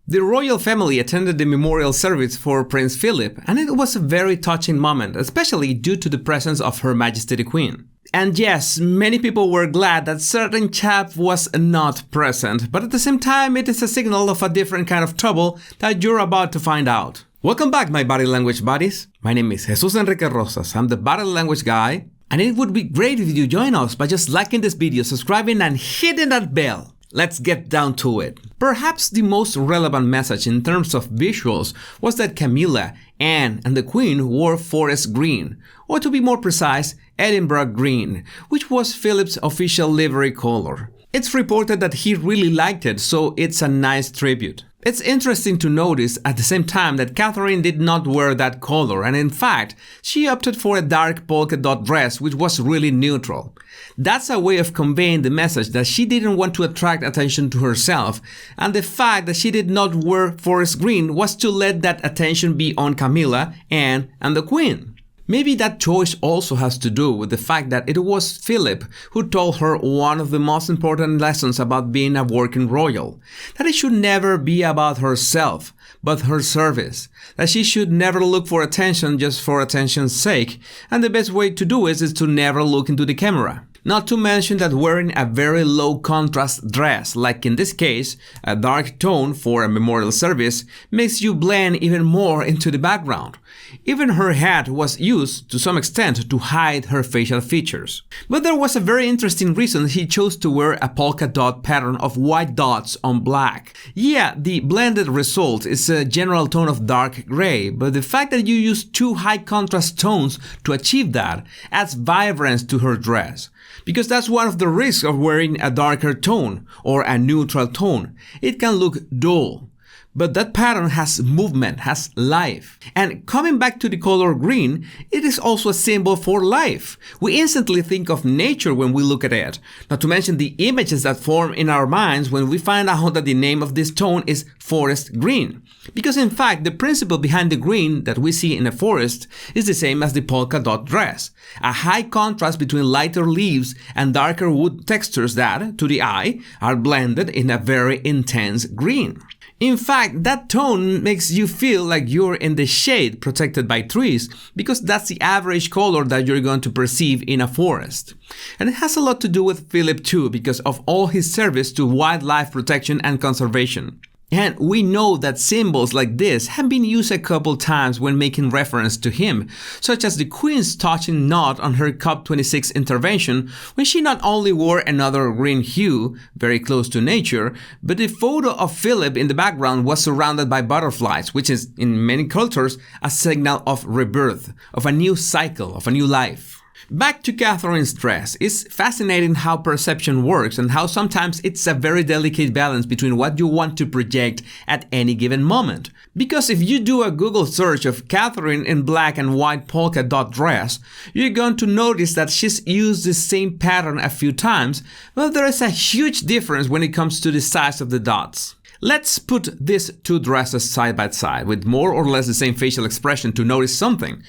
The royal family attended the memorial service for Prince Philip, and it was a very touching moment, especially due to the presence of Her Majesty the Queen. And yes, many people were glad that certain chap was not present, but at the same time it is a signal of a different kind of trouble that you're about to find out. Welcome back, my body language buddies. My name is Jesus Enrique Rosas. I'm the body language guy, and it would be great if you join us by just liking this video, subscribing, and hitting that bell. Let's get down to it. Perhaps the most relevant message in terms of visuals was that Camilla, Anne, and the Queen wore forest green, or to be more precise, Edinburgh green, which was Philip's official livery color. It's reported that he really liked it, so it's a nice tribute. It's interesting to notice at the same time that Catherine did not wear that color, and in fact, she opted for a dark polka dot dress which was really neutral. That's a way of conveying the message that she didn't want to attract attention to herself, and the fact that she did not wear forest green was to let that attention be on Camilla, Anne, and the Queen. Maybe that choice also has to do with the fact that it was Philip who told her one of the most important lessons about being a working royal, that it should never be about herself, but her service, that she should never look for attention just for attention's sake, and the best way to do it is to never look into the camera. Not to mention that wearing a very low contrast dress, like in this case, a dark tone for a memorial service, makes you blend even more into the background. Even her hat was used, to some extent, to hide her facial features. But there was a very interesting reason he chose to wear a polka dot pattern of white dots on black. Yeah, the blended result is a general tone of dark gray, but the fact that you use two high contrast tones to achieve that adds vibrance to her dress. Because that's one of the risks of wearing a darker tone or a neutral tone. It can look dull. But that pattern has movement, has life. And coming back to the color green, it is also a symbol for life. We instantly think of nature when we look at it, not to mention the images that form in our minds when we find out that the name of this tone is forest green. Because in fact, the principle behind the green that we see in a forest is the same as the polka dot dress. A high contrast between lighter leaves and darker wood textures that, to the eye, are blended in a very intense green. In fact, that tone makes you feel like you're in the shade protected by trees, because that's the average color that you're going to perceive in a forest. And it has a lot to do with Philip too, because of all his service to wildlife protection and conservation. And we know that symbols like this have been used a couple times when making reference to him, such as the Queen's touching nod on her COP26 intervention, when she not only wore another green hue, very close to nature, but the photo of Philip in the background was surrounded by butterflies, which is, in many cultures, a signal of rebirth, of a new cycle, of a new life. Back to Catherine's dress. It's fascinating how perception works and how sometimes it's a very delicate balance between what you want to project at any given moment. Because if you do a Google search of Catherine in black and white polka dot dress, you're going to notice that she's used the same pattern a few times, but there is a huge difference when it comes to the size of the dots. Let's put these two dresses side by side with more or less the same facial expression to notice something.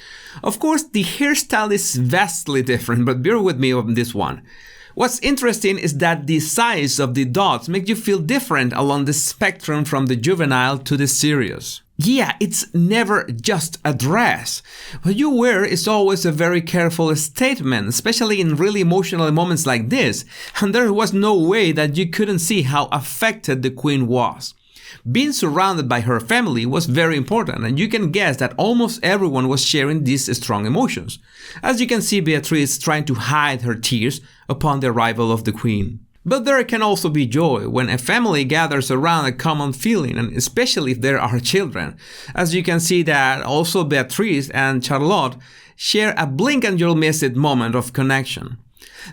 Of course, the hairstyle is vastly different, but bear with me on this one. What's interesting is that the size of the dots make you feel different along the spectrum from the juvenile to the serious. Yeah, it's never just a dress. What you wear is always a very careful statement, especially in really emotional moments like this, and there was no way that you couldn't see how affected the Queen was. Being surrounded by her family was very important, and you can guess that almost everyone was sharing these strong emotions. As you can see, Beatrice trying to hide her tears upon the arrival of the Queen. But there can also be joy when a family gathers around a common feeling, and especially if there are children. As you can see that also Beatrice and Charlotte share a blink and you'll miss it moment of connection.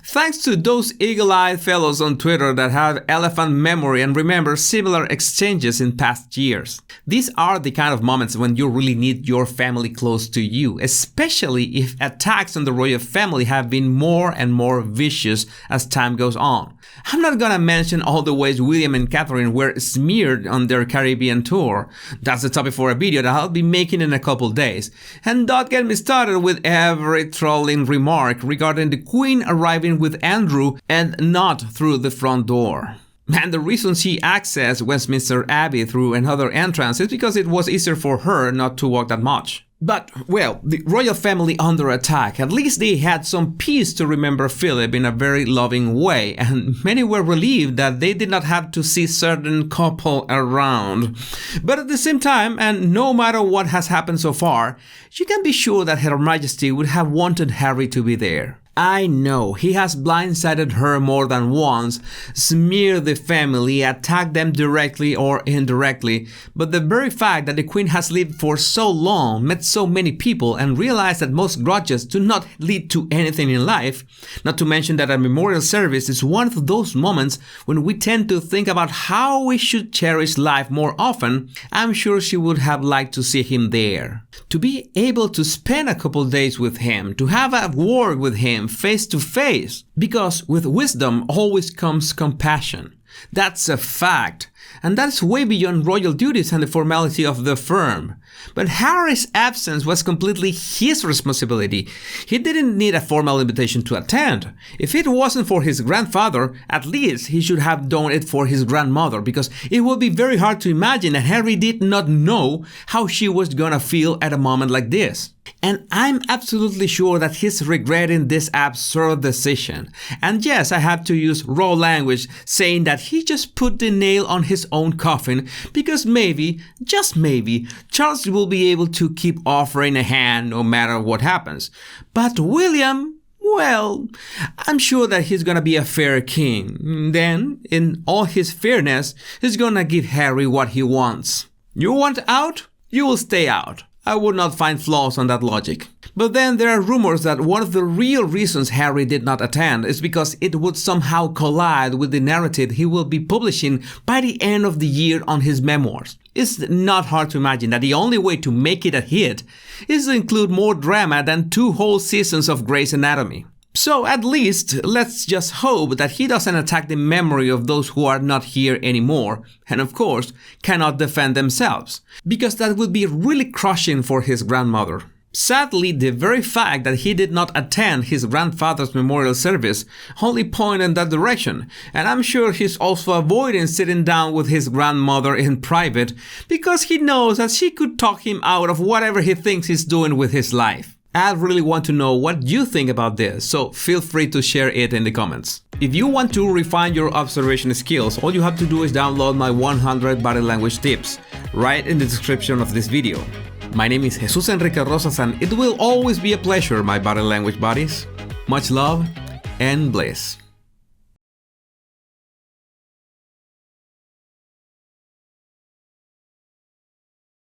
Thanks to those eagle-eyed fellows on Twitter that have elephant memory and remember similar exchanges in past years. These are the kind of moments when you really need your family close to you, especially if attacks on the royal family have been more and more vicious as time goes on. I'm not gonna mention all the ways William and Catherine were smeared on their Caribbean tour. That's the topic for a video that I'll be making in a couple days. And don't get me started with every trolling remark regarding the Queen arriving with Andrew and not through the front door. And the reason she accessed Westminster Abbey through another entrance is because it was easier for her not to walk that much. But, well, the royal family under attack, at least they had some peace to remember Philip in a very loving way, and many were relieved that they did not have to see certain couple around. But at the same time, and no matter what has happened so far, you can be sure that Her Majesty would have wanted Harry to be there. I know, he has blindsided her more than once, smeared the family, attacked them directly or indirectly, but the very fact that the Queen has lived for so long, met so many people, and realized that most grudges do not lead to anything in life, not to mention that a memorial service is one of those moments when we tend to think about how we should cherish life more often, I'm sure she would have liked to see him there. To be able to spend a couple days with him, to have a word with him face to face, because with wisdom always comes compassion. That's a fact, and that's way beyond royal duties and the formality of the firm. But Harry's absence was completely his responsibility. He didn't need a formal invitation to attend. If it wasn't for his grandfather, at least he should have done it for his grandmother, because it would be very hard to imagine that Harry did not know how she was gonna feel at a moment like this. And I'm absolutely sure that he's regretting this absurd decision. And yes, I have to use raw language saying that he just put the nail on his own coffin because maybe, just maybe, Charles will be able to keep offering a hand no matter what happens. But William, well, I'm sure that he's gonna be a fair king. Then, in all his fairness, he's gonna give Harry what he wants. You want out? You will stay out. I would not find flaws on that logic. But then there are rumors that one of the real reasons Harry did not attend is because it would somehow collide with the narrative he will be publishing by the end of the year on his memoirs. It's not hard to imagine that the only way to make it a hit is to include more drama than 2 whole seasons of Grey's Anatomy. So at least, let's just hope that he doesn't attack the memory of those who are not here anymore, and of course, cannot defend themselves, because that would be really crushing for his grandmother. Sadly, the very fact that he did not attend his grandfather's memorial service only pointed in that direction, and I'm sure he's also avoiding sitting down with his grandmother in private, because he knows that she could talk him out of whatever he thinks he's doing with his life. I really want to know what you think about this, so feel free to share it in the comments. If you want to refine your observation skills, all you have to do is download my 100 body language tips, right in the description of this video. My name is Jesus Enrique Rosas, and it will always be a pleasure, my body language buddies. Much love and bliss.